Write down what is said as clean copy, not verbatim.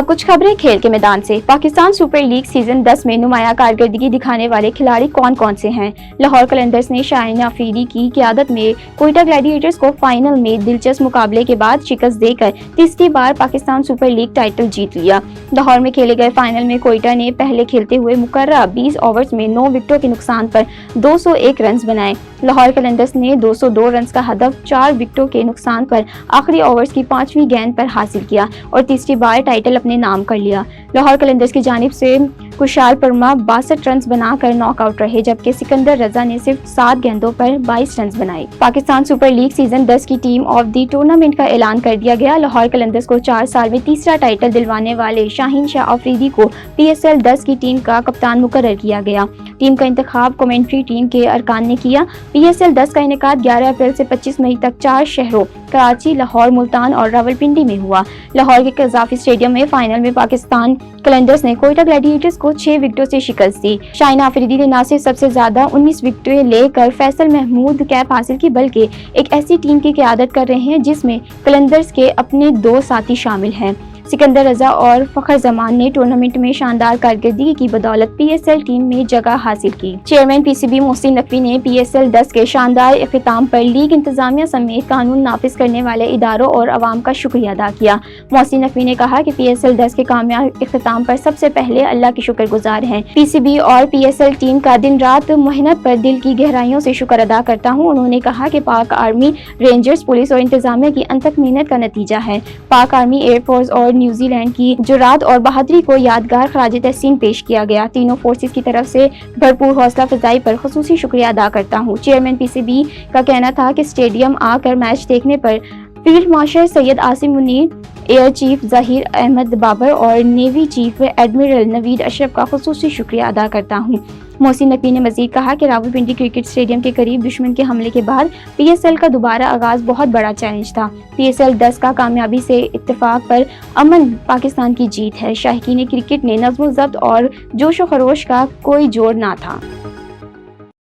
कुछ खबरें खेल के मैदान से। पाकिस्तान सुपर लीग सीजन 10 में नुमाया कारकर्दगी दिखाने वाले खिलाड़ी कौन कौन से हैं? लाहौर कलंदर्स ने शाहीन अफरीदी की क़यादत में कोयटा ग्लैडिएटर्स को फाइनल में दिलचस्प मुकाबले के बाद शिकस्त देकर तीसरी बार पाकिस्तान सुपर लीग टाइटल जीत लिया। लाहौर में खेले गए फाइनल में कोयटा ने पहले खेलते हुए मुकर्रर 20 ओवर्स में 9 विकेटों के नुकसान पर 201 रन बनाए। लाहौर कलंदर्स ने 202 रन का हदफ 4 विकेटों के नुकसान पर आखिरी ओवर्स की 5वीं गेंद पर हासिल किया और तीसरी बार टाइटल अपने नाम कर लिया। लाहौर कलंदर्स की जानिब से कुशाल परमा 62 रन बनाकर नॉकआउट रहे, जबकि सिकंदर रजा ने सिर्फ 7 गेंदों पर 22 रन बनाए। पाकिस्तान सुपर लीग सीजन 10 की टीम ऑफ द टूर्नामेंट का ऐलान कर दिया गया। लाहौर कलंदर्स को 4 साल में तीसरा टाइटल दिलवाने वाले शाहीन शाह अफरीदी को PSL 10 की टीम का कप्तान मुकर्रर किया गया। टीम का इंतखाब कमेंट्री टीम के अरकान ने किया। PSL 10 का इनेकाद 11 अप्रैल से 25 मई तक 4 शहरों कराची, लाहौर, मुल्तान और रावलपिंडी में हुआ। लाहौर के कज़ाफी स्टेडियम में फाइनल में पाकिस्तान कलंदर्स ने कोयटा ग्लैडिएटर्स को 6 विकेटों से शिकस्त दी। शाहीन अफरीदी ने न सिर्फ सबसे ज्यादा 19 विकेटें लेकर फैसल महमूद कैप हासिल की, बल्कि एक ऐसी टीम की क़यादत कर रहे हैं जिसमें कलंदर्स के अपने 2 साथी शामिल हैं। सिकंदर रजा और फखर जमान ने टूर्नामेंट में शानदार कारकर्दगी की बदौलत PSL टीम में जगह हासिल की। चेयरमैन PCB मोहसिन नकवी ने PSL 10 के शानदार इख्तिताम पर लीग इंतजामिया समेत कानून नाफिज करने वाले इदारों और अवाम का शुक्रिया अदा किया। मोहसिन नकवी ने कहा कि PSL 10 के कामयाब इख्तिताम पर सबसे पहले अल्लाह के शुक्रगुजार हैं। PCB और PSL टीम का दिन रात मेहनत पर दिल की गहराइयों से शुक्र अदा करता हूँ। उन्होंने कहा कि पाक आर्मी, रेंजर्स, पुलिस और इंतजामिया की अनथक मेहनत का नतीजा है। पाक आर्मी, एयरफोर्स और न्यूजीलैंड की जुरात और बहादुरी को यादगार खराज तहसीन पेश किया गया। तीनों फोर्सेस की तरफ से भरपूर हौसला अफजाई पर खुसूसी शुक्रिया अदा करता हूँ। चेयरमैन PCB का कहना था कि स्टेडियम आकर मैच देखने पर field marshal Syed Asim Munir, air chief Zaheer Ahmed Babar और navy chief admiral Naveed Ashraf का खुसूसी शुक्रिया अदा करता हूँ। मोहसिन नकवी ने मजीद कहा कि रावलपिंडी क्रिकेट स्टेडियम के करीब दुश्मन के हमले के बाद PSL का दोबारा आगाज बहुत बड़ा चैलेंज था। PSL 10 का कामयाबी से इत्तेफाक पर अमन पाकिस्तान की जीत है। शाहीन क्रिकेट ने नज़्म-ओ-ज़ब्त और जोश व खरोश का कोई जोड़ ना था।